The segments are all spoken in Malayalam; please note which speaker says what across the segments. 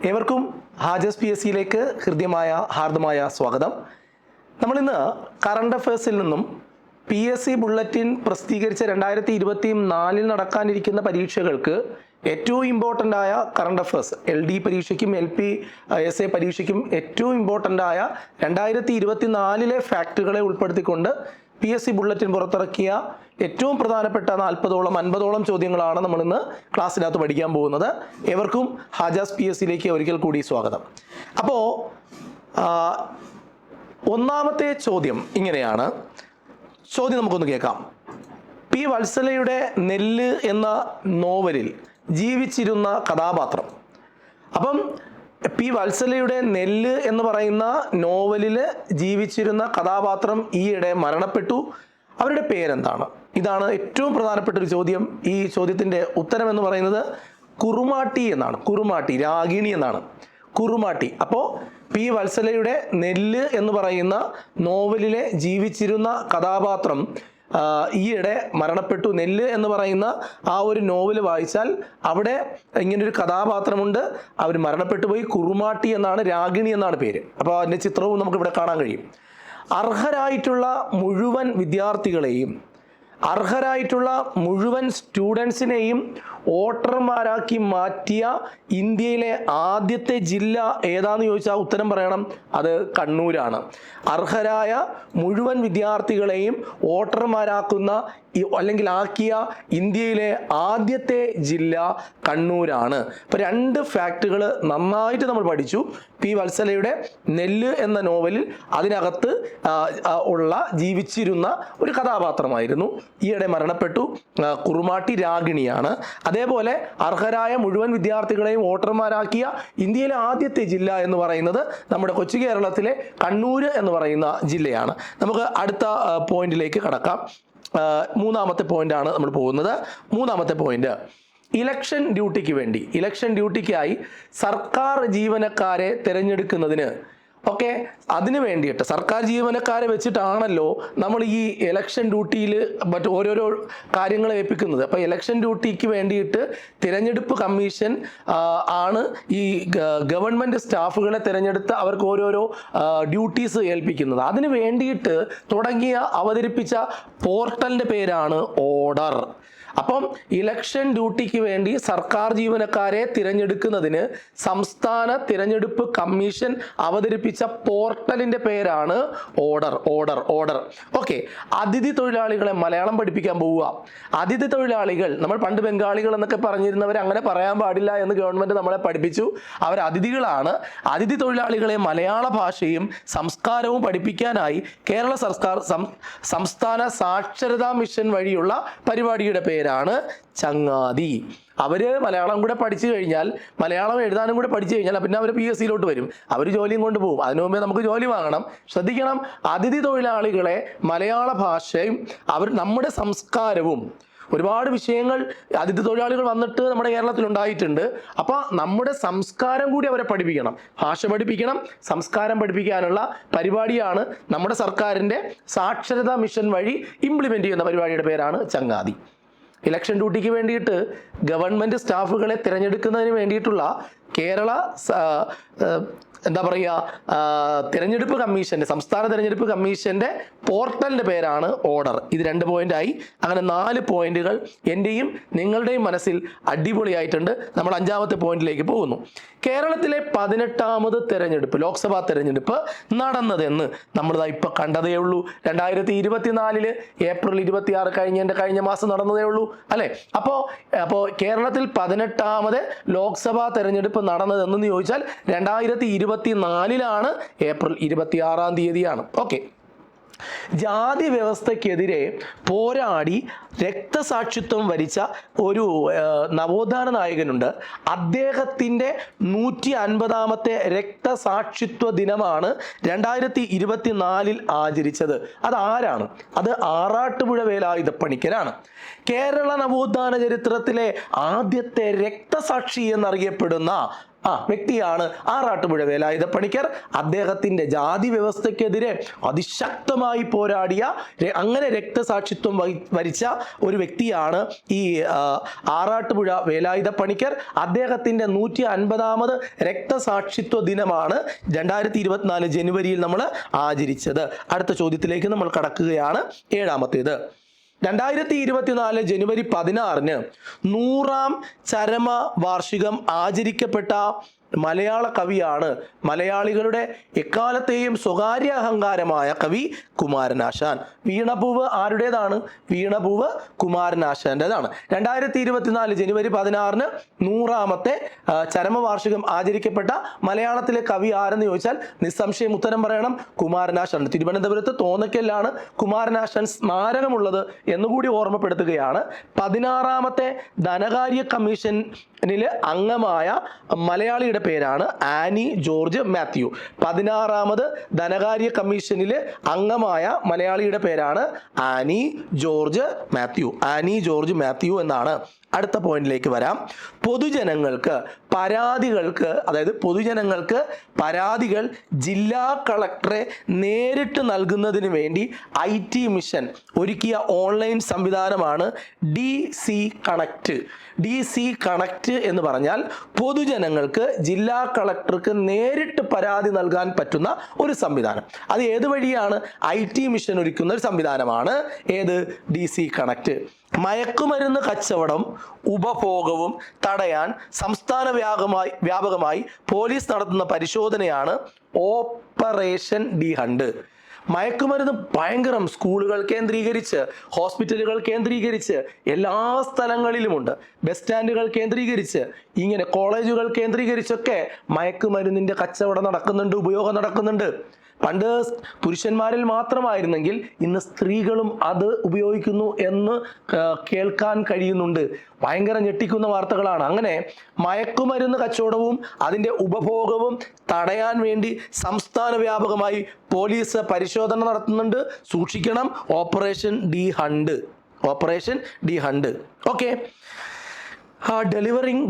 Speaker 1: ഏവർക്കും ഹാജസ് പി എസ് സിയിലേക്ക് ഹൃദ്യമായ ഹാർദമായ സ്വാഗതം. നമ്മളിന്ന് കറണ്ട് അഫയേഴ്സിൽ നിന്നും പി എസ് സി ബുള്ളറ്റിൻ പ്രസിദ്ധീകരിച്ച 2024 നടക്കാനിരിക്കുന്ന പരീക്ഷകൾക്ക് ഏറ്റവും ഇമ്പോർട്ടൻ്റ് ആയ കറണ്ട് അഫയേഴ്സ്, LD പരീക്ഷയ്ക്കും LP-SA പരീക്ഷയ്ക്കും ഏറ്റവും ഇമ്പോർട്ടൻ്റ് ആയ 2024 ഫാക്റ്റുകളെ ഉൾപ്പെടുത്തിക്കൊണ്ട് പി എസ് സി ബുള്ളറ്റിൻ പുറത്തിറക്കിയ ഏറ്റവും പ്രധാനപ്പെട്ട 40-50 ചോദ്യങ്ങളാണ് നമ്മളിന്ന് ക്ലാസ്സിനകത്ത് പഠിക്കാൻ പോകുന്നത്. ഏവർക്കും ഹാജാസ് പി എസ് സിയിലേക്ക് ഒരിക്കൽ കൂടി സ്വാഗതം. അപ്പോൾ ഒന്നാമത്തെ ചോദ്യം ഇങ്ങനെയാണ്. ചോദ്യം നമുക്കൊന്ന് കേൾക്കാം. പി വത്സലയുടെ നെല്ല് എന്ന നോവലിൽ ജീവിച്ചിരുന്ന കഥാപാത്രം. അപ്പം പി വത്സലയുടെ നെല്ല് എന്ന് പറയുന്ന നോവലിൽ ജീവിച്ചിരുന്ന കഥാപാത്രം ഈയിടെ മരണപ്പെട്ടു. അവരുടെ പേരെന്താണ്? ഇതാണ് ഏറ്റവും പ്രധാനപ്പെട്ട ഒരു ചോദ്യം. ഈ ചോദ്യത്തിൻ്റെ ഉത്തരം എന്ന് പറയുന്നത് കുറുമാട്ടി എന്നാണ്. കുറുമാട്ടി, രാഗിണി എന്നാണ്. കുറുമാട്ടി. അപ്പോൾ പി വത്സലയുടെ നെല്ല് എന്ന് പറയുന്ന നോവലിലെ ജീവിച്ചിരുന്ന കഥാപാത്രം ഈയിടെ മരണപ്പെട്ടു. നെല്ല് എന്ന് പറയുന്ന ആ ഒരു നോവൽ വായിച്ചാൽ അവിടെ ഇങ്ങനൊരു കഥാപാത്രമുണ്ട്, അവർ മരണപ്പെട്ടു പോയി. കുറുമാട്ടി എന്നാണ്, രാഗിണി എന്നാണ് പേര്. അപ്പോൾ അതിൻ്റെ ചിത്രവും നമുക്കിവിടെ കാണാൻ കഴിയും. അർഹരായിട്ടുള്ള മുഴുവൻ വിദ്യാർത്ഥികളെയും, അർഹരായിട്ടുള്ള മുഴുവൻ സ്റ്റുഡൻസിനെയും വോട്ടർമാരാക്കി മാറ്റിയ ഇന്ത്യയിലെ ആദ്യത്തെ ജില്ല ഏതാന്ന് ചോദിച്ചാൽ ഉത്തരം പറയണം, അത് കണ്ണൂരാണ്. അർഹരായ മുഴുവൻ വിദ്യാർത്ഥികളെയും വോട്ടർമാരാക്കുന്ന അല്ലെങ്കിൽ ആക്കിയ ഇന്ത്യയിലെ ആദ്യത്തെ ജില്ല കണ്ണൂരാണ്. അപ്പോൾ 2 ഫാക്റ്റുകൾ നന്നായിട്ട് നമ്മൾ പഠിച്ചു. പി വത്സലയുടെ നെല്ല് എന്ന നോവലിൽ അതിനകത്ത് ഉള്ള ജീവിച്ചിരുന്ന ഒരു കഥാപാത്രമായിരുന്നു. ഈയിടെ മരണപ്പെട്ടു. കുറുമാട്ടി രാഗിണിയാണ്. അതേപോലെ അർഹരായ മുഴുവൻ വിദ്യാർത്ഥികളെയും വോട്ടർമാരാക്കിയ ഇന്ത്യയിലെ ആദ്യത്തെ ജില്ല എന്ന് പറയുന്നത് നമ്മുടെ കൊച്ചു കേരളത്തിലെ കണ്ണൂർ എന്ന് പറയുന്ന ജില്ലയാണ്. നമുക്ക് അടുത്ത പോയിന്റിലേക്ക് കടക്കാം. മൂന്നാമത്തെ പോയിന്റാണ് നമ്മൾ പോകുന്നത്. മൂന്നാമത്തെ പോയിന്റ്, ഇലക്ഷൻ ഡ്യൂട്ടിക്കായി സർക്കാർ ജീവനക്കാരെ തിരഞ്ഞെടുക്കുന്നതിന് അതിന് വേണ്ടിയിട്ട് സർക്കാർ ജീവനക്കാരെ വെച്ചിട്ടാണല്ലോ നമ്മൾ ഈ ഇലക്ഷൻ ഡ്യൂട്ടിയിൽ ഓരോരോ കാര്യങ്ങൾ ഏൽപ്പിക്കുന്നത്. അപ്പോൾ ഇലക്ഷൻ ഡ്യൂട്ടിക്ക് വേണ്ടിയിട്ട് തിരഞ്ഞെടുപ്പ് കമ്മീഷൻ ആണ് ഈ ഗവൺമെൻറ് സ്റ്റാഫുകളെ തിരഞ്ഞെടുത്ത് അവർക്ക് ഓരോരോ ഡ്യൂട്ടീസ് ഏൽപ്പിക്കുന്നത്. അതിന് വേണ്ടിയിട്ട് അവതരിപ്പിച്ച പോർട്ടലിൻ്റെ പേരാണ് ഓർഡർ. അപ്പം ഇലക്ഷൻ ഡ്യൂട്ടിക്ക് വേണ്ടി സർക്കാർ ജീവനക്കാരെ തിരഞ്ഞെടുക്കുന്നതിന് സംസ്ഥാന തിരഞ്ഞെടുപ്പ് കമ്മീഷൻ അവതരിപ്പിച്ച പോർട്ടലിൻ്റെ പേരാണ് ഓർഡർ. അതിഥി തൊഴിലാളികളെ മലയാളം പഠിപ്പിക്കാൻ പോവുക. അതിഥി തൊഴിലാളികൾ, നമ്മൾ പണ്ട് ബംഗാളികൾ എന്നൊക്കെ പറഞ്ഞിരുന്നവർ അങ്ങനെ പറയാൻ പാടില്ല എന്ന് ഗവൺമെൻറ് നമ്മളെ പഠിപ്പിച്ചു. അവർ അതിഥികളാണ്. അതിഥി തൊഴിലാളികളെ മലയാള ഭാഷയും സംസ്കാരവും പഠിപ്പിക്കാനായി കേരള സർക്കാർ സംസ്ഥാന സാക്ഷരതാ മിഷൻ വഴിയുള്ള പരിപാടിയുടെ പേരാണ് ചങ്ങാതി. അവര് മലയാളം കൂടെ പഠിച്ചു കഴിഞ്ഞാൽ, മലയാളം എഴുതാനും കൂടെ പഠിച്ചു കഴിഞ്ഞാൽ പിന്നെ അവർ പി എസ് സിയിലോട്ട് വരും. അവർ ജോലിയും കൊണ്ട് പോകും. അതിനു മുമ്പേ നമുക്ക് ജോലി വാങ്ങണം. ശ്രദ്ധിക്കണം, അതിഥി തൊഴിലാളികളെ മലയാള ഭാഷയും നമ്മുടെ സംസ്കാരവും, ഒരുപാട് വിഷയങ്ങൾ അതിഥി തൊഴിലാളികൾ വന്നിട്ട് നമ്മുടെ കേരളത്തിൽ ഉണ്ടായിട്ടുണ്ട്. അപ്പോൾ നമ്മുടെ സംസ്കാരം കൂടി അവരെ പഠിപ്പിക്കണം. ഭാഷ പഠിപ്പിക്കണം, സംസ്കാരം പഠിപ്പിക്കാനുള്ള പരിപാടിയാണ് നമ്മുടെ സർക്കാരിൻ്റെ സാക്ഷരതാ മിഷൻ വഴി ഇംപ്ലിമെൻ്റ് ചെയ്യുന്ന പരിപാടിയുടെ പേരാണ് ചങ്ങാതി. ഇലക്ഷൻ ഡ്യൂട്ടിക്ക് വേണ്ടിയിട്ട് ഗവൺമെൻറ് സ്റ്റാഫുകളെ തിരഞ്ഞെടുക്കുന്നതിന് വേണ്ടിയിട്ടുള്ള കേരള തിരഞ്ഞെടുപ്പ് കമ്മീഷൻ്റെ, സംസ്ഥാന തിരഞ്ഞെടുപ്പ് കമ്മീഷൻ്റെ പോർട്ടലിൻ്റെ പേരാണ് ഓർഡർ. ഇത് 2 പോയിൻ്റായി. അങ്ങനെ 4 പോയിന്റുകൾ എൻ്റെയും നിങ്ങളുടെയും മനസ്സിൽ അടിപൊളിയായിട്ടുണ്ട്. നമ്മൾ 5ാമത്തെ പോയിന്റിലേക്ക് പോകുന്നു. കേരളത്തിലെ 18ാമത് തെരഞ്ഞെടുപ്പ്, ലോക്സഭാ തെരഞ്ഞെടുപ്പ് നടന്നതെന്ന് നമ്മളിതാ ഇപ്പം കണ്ടതേ ഉള്ളൂ. 2024 ഏപ്രിൽ 26 കഴിഞ്ഞ മാസം നടന്നതേ ഉള്ളൂ അല്ലേ? അപ്പോൾ കേരളത്തിൽ 18ാമത് ലോക്സഭാ തെരഞ്ഞെടുപ്പ് നടന്നതെന്ന് ചോദിച്ചാൽ 2024 ഏപ്രിൽ 26 ജാതി വ്യവസ്ഥയ്ക്കെതിരെ പോരാടി രക്തസാക്ഷിത്വം വരിച്ച ഒരു നവോത്ഥാന നായകനുണ്ട്. അദ്ദേഹത്തിൻ്റെ 150ാമത്തെ രക്തസാക്ഷിത്വ ദിനമാണ് 2024 ആചരിച്ചത്. അതാരാണ്? അത് ആറാട്ടുപുഴ വേലായുധപ്പണിക്കരാണ്. കേരള നവോത്ഥാന ചരിത്രത്തിലെ ആദ്യത്തെ രക്തസാക്ഷി എന്നറിയപ്പെടുന്ന വ്യക്തിയാണ് ആറാട്ടുപുഴ വേലായുധ പണിക്കർ. അദ്ദേഹത്തിന്റെ ജാതി വ്യവസ്ഥയ്ക്കെതിരെ അതിശക്തമായി പോരാടിയ, അങ്ങനെ രക്തസാക്ഷിത്വം വരിച്ച ഒരു വ്യക്തിയാണ് ഈ ആറാട്ടുപുഴ വേലായുധ പണിക്കർ. അദ്ദേഹത്തിന്റെ 150ാമത് രക്തസാക്ഷിത്വ ദിനമാണ് 2024 ജനുവരിയിൽ നമ്മൾ ആചരിച്ചത്. അടുത്ത ചോദ്യത്തിലേക്ക് നമ്മൾ കടക്കുകയാണ്. 7ാമത്തേത്. 2024 ജനുവരി 16-ന് 100ാം ചരമ വാർഷികം ആചരിക്കപ്പെട്ട മലയാള കവിയാണ്, മലയാളികളുടെ എക്കാലത്തെയും സ്വകാര്യ അഹങ്കാരമായ കവി കുമാരനാശാൻ. വീണപൂവ് ആരുടേതാണ്? വീണപൂവ് കുമാരനാശാൻ്റെതാണ്. 2024 ജനുവരി 16-ന് 100ാമത്തെ ചരമവാർഷികം ആചരിക്കപ്പെട്ട മലയാളത്തിലെ കവി ആരെന്ന് ചോദിച്ചാൽ നിസ്സംശയം ഉത്തരം പറയണം, കുമാരനാശാൻ. തിരുവനന്തപുരത്ത് തോന്നയ്ക്കലാണ് കുമാരനാശാൻ സ്മാരകമുള്ളത് എന്നുകൂടി ഓർമ്മപ്പെടുത്തുകയാണ്. 16ാമത്തെ ധനകാര്യ കമ്മീഷനിൽ അംഗമായ മലയാളിയുടെ പേരാണ് ആനി ജോർജ് മാത്യു. 16ാമത് ധനകാര്യ കമ്മീഷനിൽ അംഗമായ മലയാളിയുടെ പേരാണ് Annie George Mathew. Annie George Mathew എന്നാണ്. അടുത്ത പോയിന്റിലേക്ക് വരാം. പൊതുജനങ്ങൾക്ക് പരാതികൾ ജില്ലാ കളക്ടറെ നേരിട്ട് നൽകുന്നതിന് വേണ്ടി IT മിഷൻ ഒരുക്കിയ ഓൺലൈൻ സംവിധാനമാണ് DC കണക്റ്റ്. DC കണക്റ്റ് എന്ന് പറഞ്ഞാൽ പൊതുജനങ്ങൾക്ക് ജില്ലാ കളക്ടർക്ക് നേരിട്ട് പരാതി നൽകാൻ പറ്റുന്ന ഒരു സംവിധാനം. അത് ഏത് വഴിയാണ്? IT മിഷൻ ഒരുക്കുന്ന ഒരു സംവിധാനമാണ് ഏത്? DC connect. മയക്കുമരുന്ന് കച്ചവടം ഉപഭോഗവും തടയാൻ സംസ്ഥാന വ്യാപകമായി പോലീസ് നടത്തുന്ന പരിശോധനയാണ് ഓപ്പറേഷൻ ഡി ഹണ്ട്. മയക്കുമരുന്ന് ഭയങ്കരം സ്കൂളുകൾ കേന്ദ്രീകരിച്ച്, ഹോസ്പിറ്റലുകൾ കേന്ദ്രീകരിച്ച്, എല്ലാ സ്ഥലങ്ങളിലുമുണ്ട്. ബസ് സ്റ്റാൻഡുകൾ കേന്ദ്രീകരിച്ച്, ഇങ്ങനെ കോളേജുകൾ കേന്ദ്രീകരിച്ചൊക്കെ മയക്കുമരുന്നിൻ്റെ കച്ചവടം നടക്കുന്നുണ്ട്, ഉപയോഗം നടക്കുന്നുണ്ട്. പണ്ട് പുരുഷന്മാരിൽ മാത്രമായിരുന്നെങ്കിൽ ഇന്ന് സ്ത്രീകളും അത് ഉപയോഗിക്കുന്നു എന്ന് കേൾക്കാൻ കഴിയുന്നുണ്ട്. ഭയങ്കര ഞെട്ടിക്കുന്ന വാർത്തകളാണ്. അങ്ങനെ മയക്കുമരുന്ന് കച്ചവടവും അതിൻ്റെ ഉപഭോഗവും തടയാൻ വേണ്ടി സംസ്ഥാന വ്യാപകമായി പോലീസ് പരിശോധന നടത്തുന്നുണ്ട്. സൂക്ഷിക്കണം, operation D hunt. Okay. Delivering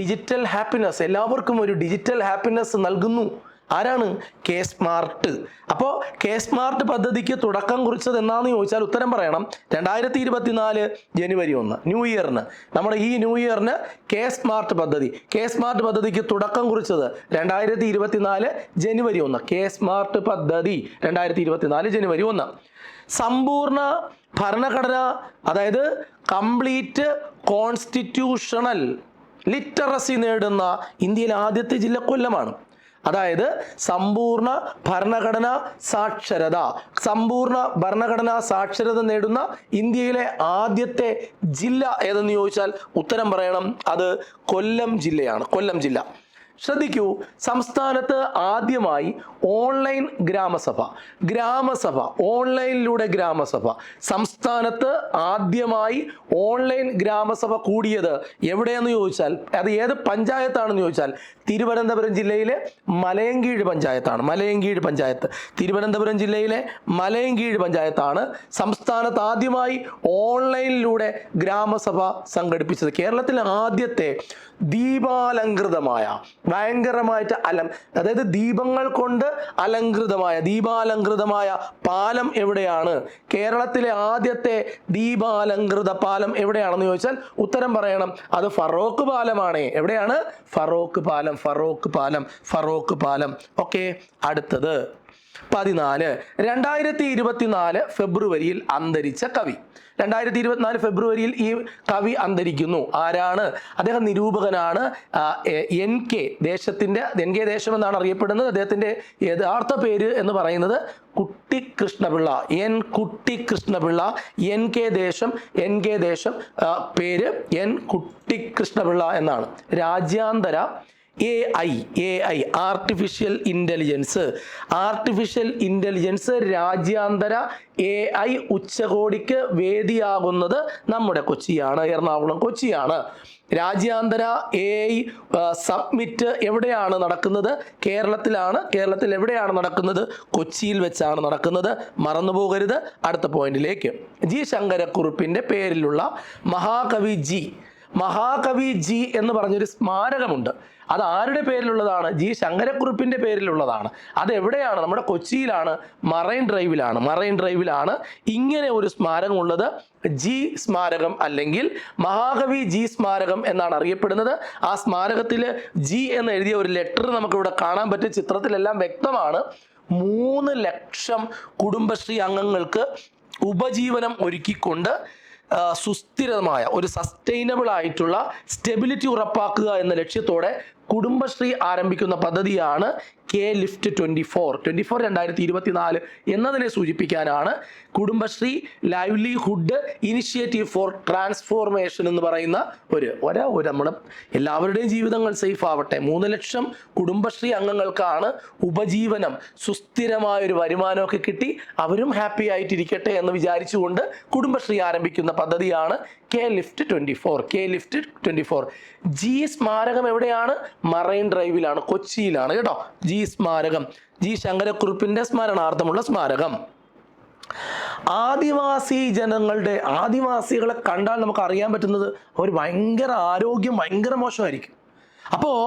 Speaker 1: digital happiness, എല്ലാവർക്കും ഒരു ഡിജിറ്റൽ ഹാപ്പിനെസ് നൽകുന്നു. ആരാണ്? K smart. അപ്പോൾ കെ സ്മാർട്ട് പദ്ധതിക്ക് തുടക്കം കുറിച്ചത് എന്നാന്ന് ചോദിച്ചാൽ ഉത്തരം പറയണം 2024 ജനുവരി 1 ന്യൂ ഇയറിന്. നമ്മുടെ ഈ ന്യൂ ഇയറിന് കെ സ്മാർട്ട് പദ്ധതിക്ക് തുടക്കം കുറിച്ചത് 2024 ജനുവരി 1. കെ സ്മാർട്ട് പദ്ധതി 2024 ജനുവരി 1. സമ്പൂർണ്ണ ഭരണഘടന, അതായത് കംപ്ലീറ്റ് കോൺസ്റ്റിറ്റ്യൂഷണൽ ലിറ്ററസി നേടുന്ന ഇന്ത്യയിലെ ആദ്യത്തെ ജില്ല കൊല്ലമാണ്. അതായത് സമ്പൂർണ്ണ ഭരണഘടനാ സാക്ഷരത നേടുന്ന ഇന്ത്യയിലെ ആദ്യത്തെ ജില്ല ഏതെന്ന് ചോദിച്ചാൽ ഉത്തരം പറയണം, അത് കൊല്ലം ജില്ലയാണ്. കൊല്ലം ജില്ല. ശ്രദ്ധിക്കൂ, സംസ്ഥാനത്ത് ആദ്യമായി ഓൺലൈൻ ഓൺലൈനിലൂടെ ഗ്രാമസഭ സംസ്ഥാനത്ത് ആദ്യമായി ഓൺലൈൻ ഗ്രാമസഭ കൂടിയത് എവിടെയെന്ന് ചോദിച്ചാൽ, അത് ഏത് പഞ്ചായത്താണെന്ന് ചോദിച്ചാൽ തിരുവനന്തപുരം ജില്ലയിലെ മലയങ്കീഴ് പഞ്ചായത്ത്. തിരുവനന്തപുരം ജില്ലയിലെ മലയങ്കീഴ് പഞ്ചായത്താണ് സംസ്ഥാനത്ത് ആദ്യമായി ഓൺലൈനിലൂടെ ഗ്രാമസഭ സംഘടിപ്പിച്ചത്. കേരളത്തിലെ ആദ്യത്തെ ദീപാലങ്കൃതമായ, ഭയങ്കരമായിട്ട് അതായത് ദീപങ്ങൾ കൊണ്ട് ദീപാലങ്കൃതമായ പാലം എവിടെയാണ്? കേരളത്തിലെ ആദ്യത്തെ ദീപാലങ്കൃത പാലം എവിടെയാണെന്ന് ചോദിച്ചാൽ ഉത്തരം പറയണം, അത് ഫറോക്ക് പാലമാണ്. എവിടെയാണ്? ഫറോക്ക് പാലം. ഓക്കെ. അടുത്തത് 14. 2024 ഫെബ്രുവരിയിൽ അന്തരിച്ച കവി. 2024 ഫെബ്രുവരിയിൽ ഈ കവി അന്തരിക്കുന്നു. ആരാണ്? അദ്ദേഹം നിരൂപകനാണ്. NK ദേശം എന്നാണ് അറിയപ്പെടുന്നത്. അദ്ദേഹത്തിൻ്റെ യഥാർത്ഥ പേര് എന്ന് പറയുന്നത് കുട്ടിക്കൃഷ്ണപിള്ള. കുട്ടിക്കൃഷ്ണപിള്ള. NK ദേശം പേര് കുട്ടിക്കൃഷ്ണപിള്ള എന്നാണ്. രാജ്യാന്തര AI ആർട്ടിഫിഷ്യൽ ഇൻ്റലിജൻസ് രാജ്യാന്തര AI ഉച്ചകോടിക്ക് വേദിയാകുന്നത് നമ്മുടെ കൊച്ചിയാണ്, എറണാകുളം കൊച്ചിയാണ്. രാജ്യാന്തര AI സബ്മിറ്റ് എവിടെയാണ് നടക്കുന്നത്? കേരളത്തിലാണ്. കേരളത്തിൽ എവിടെയാണ് നടക്കുന്നത്? കൊച്ചിയിൽ വെച്ചാണ് നടക്കുന്നത്. മറന്നുപോകരുത്. അടുത്ത പോയിന്റിലേക്ക്. ജി ശങ്കരക്കുറുപ്പിൻ്റെ പേരിലുള്ള മഹാകവി മഹാകവി ജി എന്ന് പറഞ്ഞൊരു സ്മാരകമുണ്ട്. അത് ആരുടെ പേരിലുള്ളതാണ്? ജി ശങ്കരക്കുറുപ്പിൻ്റെ പേരിലുള്ളതാണ്. അതെവിടെയാണ്? നമ്മുടെ കൊച്ചിയിലാണ്, മറൈൻ ഡ്രൈവിലാണ് ഇങ്ങനെ ഒരു സ്മാരകമുള്ളത്. ജി സ്മാരകം അല്ലെങ്കിൽ മഹാകവി ജി സ്മാരകം എന്നാണ് അറിയപ്പെടുന്നത്. ആ സ്മാരകത്തിൽ ജി എന്ന് എഴുതിയ ഒരു ലെറ്റർ നമുക്കിവിടെ കാണാൻ പറ്റും. ചിത്രത്തിലെല്ലാം വ്യക്തമാണ്. 3 ലക്ഷം കുടുംബശ്രീ അംഗങ്ങൾക്ക് ഉപജീവനം ഒരുക്കിക്കൊണ്ട് സുസ്ഥിരമായ ഒരു സസ്റ്റൈനബിൾ ആയിട്ടുള്ള സ്റ്റെബിലിറ്റി ഉറപ്പാക്കുക എന്ന ലക്ഷ്യത്തോടെ കുടുംബശ്രീ ആരംഭിക്കുന്ന പദ്ധതിയാണ് കെ ലിഫ്റ്റ് 24 2024 എന്നതിനെ സൂചിപ്പിക്കാനാണ് Kudumbashree livelihood initiative for transformation എന്ന് പറയുന്ന ഒരു നമ്മുടെ എല്ലാവരുടെയും ജീവിതങ്ങൾ സേഫ് ആവട്ടെ. 3 ലക്ഷം കുടുംബശ്രീ അംഗങ്ങൾക്കാണ് ഉപജീവനം, സുസ്ഥിരമായൊരു വരുമാനമൊക്കെ കിട്ടി അവരും ഹാപ്പി ആയിട്ടിരിക്കട്ടെ എന്ന് വിചാരിച്ചുകൊണ്ട് കുടുംബശ്രീ ആരംഭിക്കുന്ന പദ്ധതിയാണ് കെ ലിഫ്റ്റ് 24. ജി സ്മാരകം എവിടെയാണ്? മറൈൻ ഡ്രൈവിലാണ്, കൊച്ചിയിലാണ് കേട്ടോ. ജി സ്മാരകം, ജി ശങ്കരക്കുറുപ്പിന്റെ സ്മരണാർത്ഥമുള്ള സ്മാരകം. ആദിവാസികളെ കണ്ടാൽ നമുക്ക് അറിയാൻ പറ്റുന്നത് അവർ ഭയങ്കര ആരോഗ്യം ഭയങ്കര മോശമായിരിക്കും. അപ്പോൾ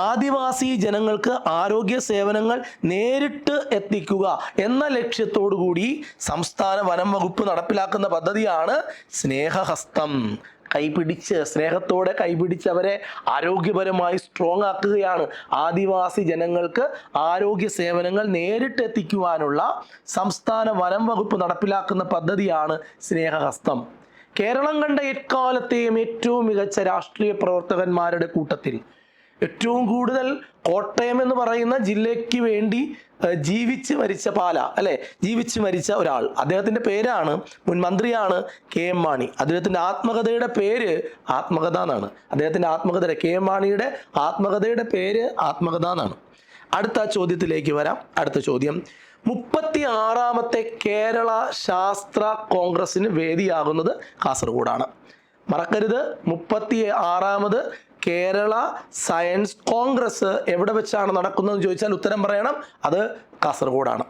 Speaker 1: ആദിവാസി ജനങ്ങൾക്ക് ആരോഗ്യ സേവനങ്ങൾ നേരിട്ട് എത്തിക്കുക എന്ന ലക്ഷ്യത്തോടു കൂടി സംസ്ഥാന വനം വകുപ്പ് നടപ്പിലാക്കുന്ന പദ്ധതിയാണ് സ്നേഹഹസ്തം. സ്നേഹത്തോടെ കൈപിടിച്ച് അവരെ ആരോഗ്യപരമായി സ്ട്രോങ് ആക്കുകയാണ്. ആദിവാസി ജനങ്ങൾക്ക് ആരോഗ്യ സേവനങ്ങൾ നേരിട്ട് എത്തിക്കുവാനുള്ള സംസ്ഥാന വനം വകുപ്പ് നടപ്പിലാക്കുന്ന പദ്ധതിയാണ് സ്നേഹഹസ്തം. കേരളം കണ്ട എക്കാലത്തെയും ഏറ്റവും മികച്ച രാഷ്ട്രീയ പ്രവർത്തകന്മാരുടെ കൂട്ടത്തിൽ ഏറ്റവും കൂടുതൽ കോട്ടയം എന്ന് പറയുന്ന ജില്ലയ്ക്ക് വേണ്ടി ജീവിച്ച് മരിച്ച ഒരാൾ, അദ്ദേഹത്തിൻ്റെ പേരാണ്, മുൻ മന്ത്രിയാണ് KM മാണി. അദ്ദേഹത്തിൻ്റെ ആത്മകഥയുടെ പേര് ആത്മകഥ എന്നാണ്. അദ്ദേഹത്തിൻ്റെ ആത്മകഥയുടെ KM മാണിയുടെ ആത്മകഥയുടെ പേര് ആത്മകഥ എന്നാണ്. അടുത്ത ചോദ്യത്തിലേക്ക് വരാം. അടുത്ത ചോദ്യം, 36ാമത്തെ കേരള ശാസ്ത്ര കോൺഗ്രസിന് വേദിയാകുന്നത് കാസർഗോഡാണ്. മറക്കരുത്, 36ാമത് കേരള സയൻസ് കോൺഗ്രസ് എവിടെ വെച്ചാണ് നടക്കുന്നതെന്ന് ചോദിച്ചാൽ ഉത്തരം പറയണം, അത് കാസർഗോഡാണ്.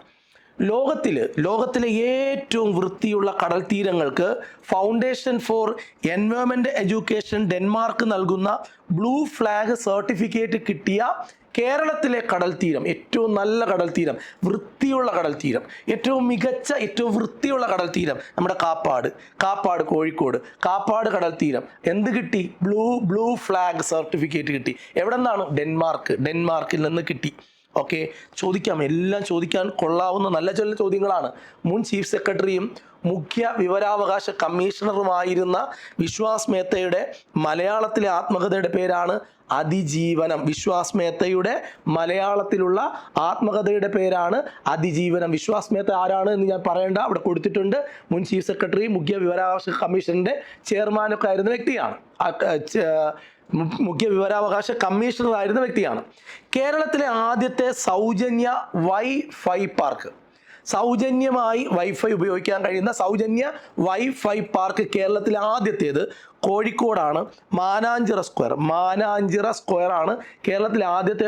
Speaker 1: ലോകത്തിലെ ഏറ്റവും വൃത്തിയുള്ള കടൽ തീരങ്ങൾക്ക് foundation for environment education Denmark നൽകുന്ന ബ്ലൂ ഫ്ലാഗ് സർട്ടിഫിക്കറ്റ് കിട്ടിയ കേരളത്തിലെ കടൽ തീരം, ഏറ്റവും നല്ല കടൽ തീരം, വൃത്തിയുള്ള കടൽ തീരം, ഏറ്റവും മികച്ച ഏറ്റവും വൃത്തിയുള്ള കടൽ തീരം നമ്മുടെ കാപ്പാട് കോഴിക്കോട് കാപ്പാട് കടൽ തീരം എന്ത് കിട്ടി? ബ്ലൂ ഫ്ലാഗ് സർട്ടിഫിക്കറ്റ് കിട്ടി. എവിടെ നിന്നാണ്? ഡെൻമാർക്കിൽ നിന്ന് കിട്ടി. ഓക്കെ, എല്ലാം ചോദിക്കാൻ കൊള്ളാവുന്ന നല്ല ചില ചോദ്യങ്ങളാണ്. മുൻ ചീഫ് സെക്രട്ടറിയും മുഖ്യ വിവരാവകാശ കമ്മീഷണറുമായിരുന്ന വിശ്വാസ് മേത്തയുടെ മലയാളത്തിലെ ആത്മകഥയുടെ പേരാണ് അതിജീവനം. വിശ്വാസ് മേത്തയുടെ മലയാളത്തിലുള്ള ആത്മകഥയുടെ പേരാണ് അതിജീവനം. വിശ്വാസ് മേത്ത ആരാണ് എന്ന് ഞാൻ പറയേണ്ട, അവിടെ കൊടുത്തിട്ടുണ്ട്. മുൻ ചീഫ് സെക്രട്ടറി, മുഖ്യ വിവരാവകാശ കമ്മീഷന്റെ ചെയർമാനൊക്കെ ആയിരുന്ന വ്യക്തിയാണ്, മുഖ്യ വിവരാവകാശ കമ്മീഷണർ ആയിരുന്ന വ്യക്തിയാണ്. കേരളത്തിലെ ആദ്യത്തെ സൗജന്യ വൈഫൈ പാർക്ക്, സൗജന്യമായി വൈഫൈ ഉപയോഗിക്കാൻ കഴിയുന്ന സൗജന്യ വൈഫൈ പാർക്ക് കേരളത്തിലെ ആദ്യത്തേത് കോഴിക്കോടാണ്. മാനാഞ്ചിറ സ്ക്വയർ ആണ് കേരളത്തിലെ ആദ്യത്തെ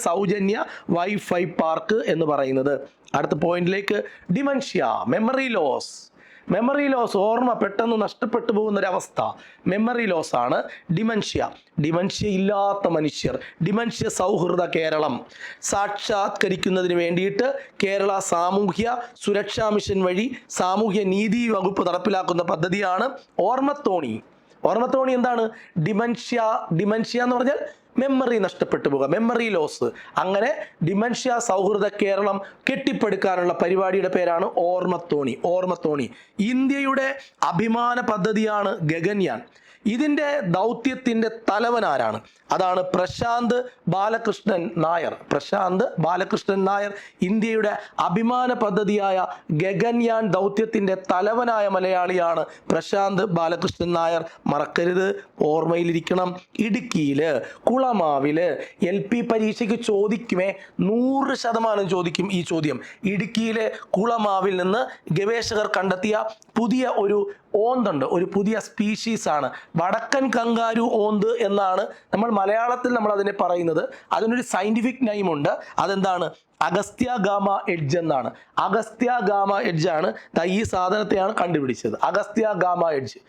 Speaker 1: സൗജന്യ വൈഫൈ പാർക്ക് എന്ന് പറയുന്നത്. അടുത്ത പോയിന്റിലേക്ക്, ഡിമെൻഷ്യ, മെമ്മറി ലോസ്, ഓർമ്മ പെട്ടെന്ന് നഷ്ടപ്പെട്ടു പോകുന്നൊരവസ്ഥ, മെമ്മറി ലോസ് ആണ് ഡിമെൻഷ്യ ഇല്ലാത്ത മനുഷ്യർ, ഡിമെൻഷ്യ സൗഹൃദ കേരളം സാക്ഷാത്കരിക്കുന്നതിന് വേണ്ടിയിട്ട് കേരള സാമൂഹ്യ സുരക്ഷാ മിഷൻ വഴി സാമൂഹ്യ നീതി വകുപ്പ് നടപ്പിലാക്കുന്ന പദ്ധതിയാണ് ഓർമ്മത്തോണി. എന്താണ്? ഡിമെൻഷ്യ എന്ന് പറഞ്ഞാൽ മെമ്മറി നഷ്ടപ്പെട്ടു പോകുക, മെമ്മറി ലോസ്. അങ്ങനെ ഡിമെൻഷ്യ സൗഹൃദ കേരളം കെട്ടിപ്പടുക്കാനുള്ള പരിപാടിയുടെ പേരാണ് ഓർമ്മത്തോണി. ഇന്ത്യയുടെ അഭിമാന പദ്ധതിയാണ് ഗഗൻയാൻ. ഇതിൻ്റെ ദൗത്യത്തിൻ്റെ തലവൻ ആരാണ്? അതാണ് പ്രശാന്ത് ബാലകൃഷ്ണൻ നായർ. ഇന്ത്യയുടെ അഭിമാന പദ്ധതിയായ ഗഗൻയാൻ ദൗത്യത്തിൻ്റെ തലവനായ മലയാളിയാണ് പ്രശാന്ത് ബാലകൃഷ്ണൻ നായർ. മറക്കരുത്, ഓർമ്മയിലിരിക്കണം. ഇടുക്കിയിൽ കുളമാവിൽ LP പരീക്ഷയ്ക്ക് ചോദിക്കുമേ, 100% ചോദിക്കും ഈ ചോദ്യം. ഇടുക്കിയിലെ കുളമാവിൽ നിന്ന് ഗവേഷകർ കണ്ടെത്തിയ പുതിയ ഒരു ഓന്തുണ്ട്, ഒരു പുതിയ സ്പീഷീസ് ആണ് വടക്കൻ കങ്കാരു ഓന്ത് എന്നാണ് നമ്മൾ മലയാളത്തിൽ നമ്മൾ അതിനെ പറയുന്നത്. അതിനൊരു സയന്റിഫിക് നെയിം ഉണ്ട്. അതെന്താണ്? അഗസ്ത്യ ഗാമ എഡ്ജ് എന്നാണ്. അഗസ്ത്യ ഗാമ എഡ്ജ് ആണ് ഈ സാധനത്തെയാണ് കണ്ടുപിടിച്ചത്. Agastya gamma edge.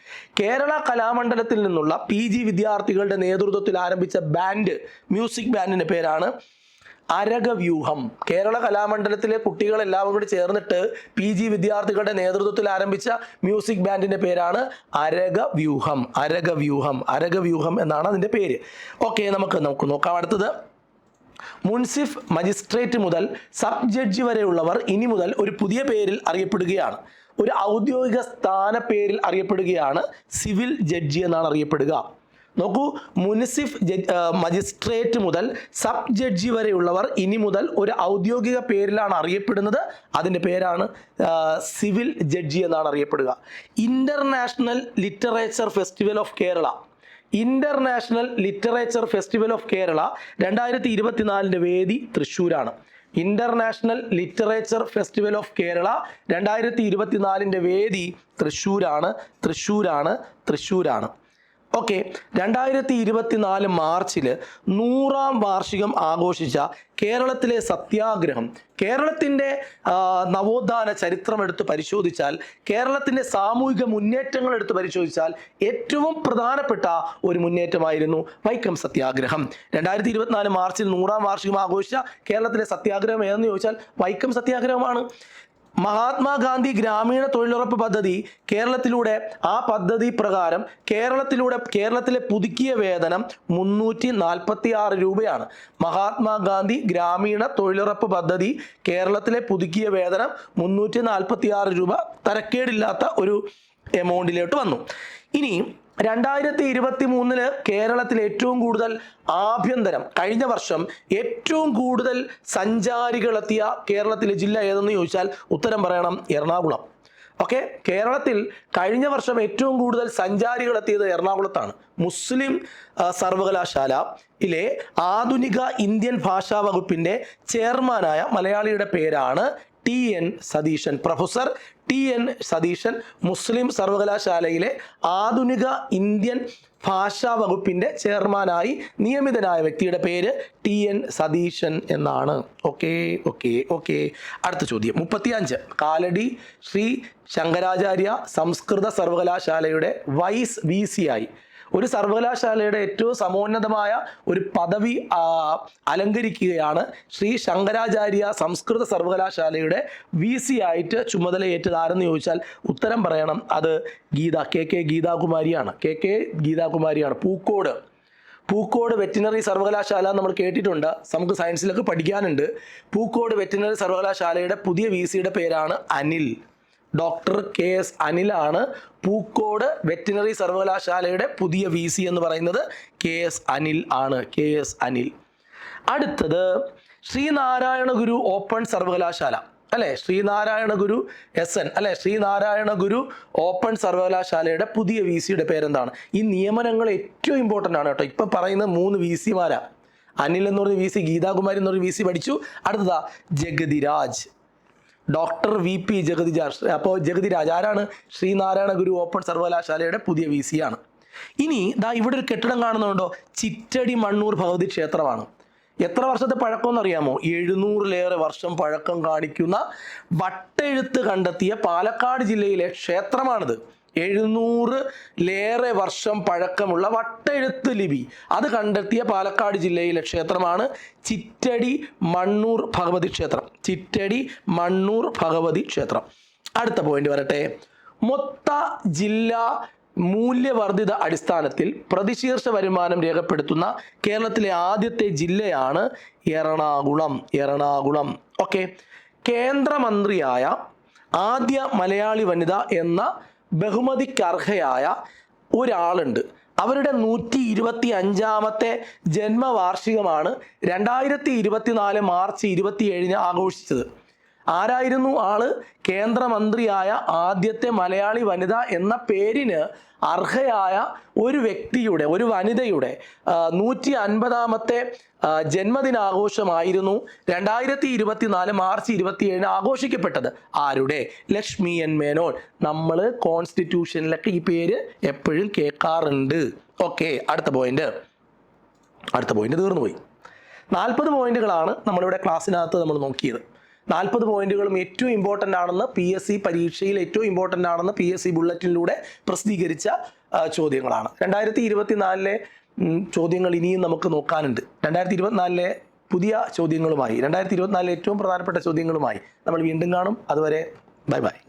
Speaker 1: കേരള കലാമണ്ഡലത്തിൽ നിന്നുള്ള PG വിദ്യാർത്ഥികളുടെ നേതൃത്വത്തിൽ ആരംഭിച്ച ബാൻഡ്, മ്യൂസിക് ബാൻഡിന്റെ പേരാണ് അരകവ്യൂഹം. കേരള കലാമണ്ഡലത്തിലെ കുട്ടികളെല്ലാവരും കൂടി ചേർന്നിട്ട് PG വിദ്യാർത്ഥികളുടെ നേതൃത്വത്തിൽ ആരംഭിച്ച മ്യൂസിക് ബാൻഡിന്റെ പേരാണ് അരകവ്യൂഹം. അരകവ്യൂഹം, അരകവ്യൂഹം എന്നാണ് അതിന്റെ പേര്. ഓക്കെ, നമുക്ക് നോക്കാം. അടുത്തത്, മുൻസിഫ്, മജിസ്ട്രേറ്റ് മുതൽ സബ് ജഡ്ജി വരെയുള്ളവർ ഇനി മുതൽ ഒരു പുതിയ പേരിൽ അറിയപ്പെടുകയാണ്. ഒരു ഔദ്യോഗിക സ്ഥാനപ്പേരിൽ അറിയപ്പെടുകയാണ്. സിവിൽ ജഡ്ജി എന്നാണ് അറിയപ്പെടുക. നോക്കൂ, മുൻസിഫ്, മജിസ്ട്രേറ്റ് മുതൽ സബ് ജഡ്ജി വരെയുള്ളവർ ഇനി മുതൽ ഒരു ഔദ്യോഗിക പേരിലാണ് അറിയപ്പെടുന്നത്. അതിൻ്റെ പേരാണ് സിവിൽ ജഡ്ജി എന്നാണ് അറിയപ്പെടുക. International literature festival of Kerala, international literature festival of Kerala 2024 വേദി തൃശ്ശൂരാണ്. International literature festival of Kerala 2024 വേദി തൃശ്ശൂരാണ്. ഓക്കെ, 2024 മാർച്ചിൽ 100ാം വാർഷികം ആഘോഷിച്ച കേരളത്തിലെ സത്യാഗ്രഹം, കേരളത്തിൻ്റെ നവോത്ഥാന ചരിത്രം എടുത്ത് പരിശോധിച്ചാൽ, കേരളത്തിൻ്റെ സാമൂഹിക മുന്നേറ്റങ്ങൾ എടുത്ത് പരിശോധിച്ചാൽ ഏറ്റവും പ്രധാനപ്പെട്ട ഒരു മുന്നേറ്റമായിരുന്നു വൈക്കം സത്യാഗ്രഹം. 2024 മാർച്ചിൽ 100ാം വാർഷികം ആഘോഷിച്ച കേരളത്തിലെ സത്യാഗ്രഹം ഏതെന്ന് ചോദിച്ചാൽ വൈക്കം സത്യാഗ്രഹമാണ്. മഹാത്മാഗാന്ധി ഗ്രാമീണ തൊഴിലുറപ്പ് പദ്ധതി കേരളത്തിലൂടെ, ആ പദ്ധതി പ്രകാരം കേരളത്തിലെ പുതുക്കിയ വേതനം 346 രൂപയാണ്. മഹാത്മാഗാന്ധി ഗ്രാമീണ തൊഴിലുറപ്പ് പദ്ധതി കേരളത്തിലെ പുതുക്കിയ വേതനം 346 രൂപ തരക്കേടില്ലാത്ത ഒരു എമൗണ്ടിലോട്ട് വന്നു. ഇനി 2023 കേരളത്തിൽ ഏറ്റവും കൂടുതൽ കഴിഞ്ഞ വർഷം ഏറ്റവും കൂടുതൽ സഞ്ചാരികളെത്തിയ കേരളത്തിലെ ജില്ല ഏതെന്ന് ചോദിച്ചാൽ ഉത്തരം പറയണം, എറണാകുളം. ഓക്കെ, കേരളത്തിൽ കഴിഞ്ഞ വർഷം ഏറ്റവും കൂടുതൽ സഞ്ചാരികളെത്തിയത് എറണാകുളത്താണ്. മുസ്ലിം സർവകലാശാലയിലെ ആധുനിക ഇന്ത്യൻ ഭാഷാ വകുപ്പിൻ്റെ ചെയർമാനായ മലയാളിയുടെ പേരാണ് TN Satheesan. Professor TN Satheesan Muslim സർവകലാശാലയിലെ ആധുനിക ഇന്ത്യൻ ഭാഷാ വകുപ്പിൻ്റെ ചെയർമാനായി നിയമിതനായ വ്യക്തിയുടെ പേര് TN സതീശൻ എന്നാണ്. ഓക്കെ. അടുത്ത ചോദ്യം 35. കാലടി ശ്രീ ശങ്കരാചാര്യ സംസ്കൃത സർവകലാശാലയുടെ വൈസ് VC ആയി ഒരു സർവകലാശാലയുടെ ഏറ്റവും സമോന്നതമായ ഒരു പദവി അലങ്കരിക്കുകയാണ് ശ്രീ ശങ്കരാചാര്യ സംസ്കൃത സർവകലാശാലയുടെ VC ആയിട്ട് ചുമതലയേറ്റത് ആരെന്ന് ചോദിച്ചാൽ ഉത്തരം പറയണം, അത് KK ഗീതാകുമാരിയാണ്. പൂക്കോട് വെറ്റിനറി സർവകലാശാല നമ്മൾ കേട്ടിട്ടുണ്ട്, നമുക്ക് സയൻസിലൊക്കെ പഠിക്കാനുണ്ട്. പൂക്കോട് വെറ്റിനറി സർവകലാശാലയുടെ പുതിയ VCയുടെ പേരാണ് അനിൽ. ഡോക്ടർ KS അനിലാണ് പൂക്കോട് വെറ്റിനറി സർവകലാശാലയുടെ പുതിയ VC എന്ന് പറയുന്നത്. KS അനിൽ ആണ്. അടുത്തത് ശ്രീനാരായണ ഗുരു ഓപ്പൺ സർവകലാശാല അല്ലെ, ശ്രീനാരായണ ഗുരു SN അല്ലെ, ശ്രീനാരായണ ഗുരു ഓപ്പൺ സർവകലാശാലയുടെ പുതിയ VCയുടെ പേരെന്താണ്? ഈ നിയമനങ്ങൾ ഏറ്റവും ഇമ്പോർട്ടൻ്റ് ആണ് കേട്ടോ. ഇപ്പൊ പറയുന്ന 3 VCമാരാ. അനിൽ എന്ന് പറഞ്ഞ VC, ഗീതാകുമാരി എന്ന് പറഞ്ഞ VC പഠിച്ചു. അടുത്തതാ ജഗതിരാജ്, ഡോക്ടർ VP ജഗതിരാജ്. അപ്പോൾ ജഗതിരാജ് ആരാണ്? ശ്രീനാരായണ ഗുരു ഓപ്പൺ സർവകലാശാലയുടെ പുതിയ VC ആണ്. ഇനി ഇവിടെ ഒരു കെട്ടിടം കാണുന്നുണ്ടോ? ചിറ്റടി മണ്ണൂർ ഭഗവതി ക്ഷേത്രമാണ്. എത്ര വർഷത്തെ പഴക്കമെന്ന് അറിയാമോ? 700-ലേറെ വർഷം പഴക്കം കാണിക്കുന്ന വട്ടെഴുത്ത് കണ്ടെത്തിയ പാലക്കാട് ജില്ലയിലെ ക്ഷേത്രമാണിത്. 700-ലേറെ വർഷം പഴക്കമുള്ള വട്ടെഴുത്ത് ലിപി അത് കണ്ടെത്തിയ പാലക്കാട് ജില്ലയിലെ ക്ഷേത്രമാണ് ചിറ്റടി മണ്ണൂർ ഭഗവതി ക്ഷേത്രം. അടുത്ത പോയിന്റ് വരട്ടെ. മൊത്ത ജില്ലാ മൂല്യവർദ്ധിത അടിസ്ഥാനത്തിൽ പ്രതിശീർഷ വരുമാനം രേഖപ്പെടുത്തുന്ന കേരളത്തിലെ ആദ്യത്തെ ജില്ലയാണ് എറണാകുളം. ഓക്കെ, കേന്ദ്രമന്ത്രിയായ ആദ്യ മലയാളി വനിത എന്ന ബഹുമതിക്കർഹയായ ഒരാളുണ്ട്. അവരുടെ 125ാമത്തെ ജന്മവാർഷികമാണ് 2024 മാർച്ച് 27 ആഘോഷിച്ചത്. ആരായിരുന്നു ആള്? കേന്ദ്രമന്ത്രിയായ ആദ്യത്തെ മലയാളി വനിത എന്ന പേരിന് അർഹയായ ഒരു വ്യക്തിയുടെ, ഒരു വനിതയുടെ 150ാമത്തെ ജന്മദിനാഘോഷമായിരുന്നു 2024 മാർച്ച് 27 ആഘോഷിക്കപ്പെട്ടത്. ആരുടെ? ലക്ഷ്മി എൻ മേനോൻ. നമ്മൾ കോൺസ്റ്റിറ്റ്യൂഷനിലൊക്കെ ഈ പേര് എപ്പോഴും കേൾക്കാറുണ്ട്. ഓക്കെ, അടുത്ത പോയിന്റ് തീർന്നുപോയി. 40 പോയിന്റുകളാണ് നമ്മളിവിടെ ക്ലാസ്സിനകത്ത് നമ്മൾ നോക്കിയത്. 40 പോയിന്റുകളും ഏറ്റവും ഇമ്പോർട്ടൻ്റ് ആണെന്ന് PSC പരീക്ഷയിൽ ഏറ്റവും ഇമ്പോർട്ടൻ്റ് ആണെന്ന് PSC ബുള്ളറ്റിനിലൂടെ പ്രസിദ്ധീകരിച്ച ചോദ്യങ്ങളാണ്. 2024 ചോദ്യങ്ങൾ ഇനിയും നമുക്ക് നോക്കാനുണ്ട്. 2024 പുതിയ ചോദ്യങ്ങളുമായി, 2024 ഏറ്റവും പ്രധാനപ്പെട്ട ചോദ്യങ്ങളുമായി നമ്മൾ വീണ്ടും കാണും. അതുവരെ ബൈ ബൈ.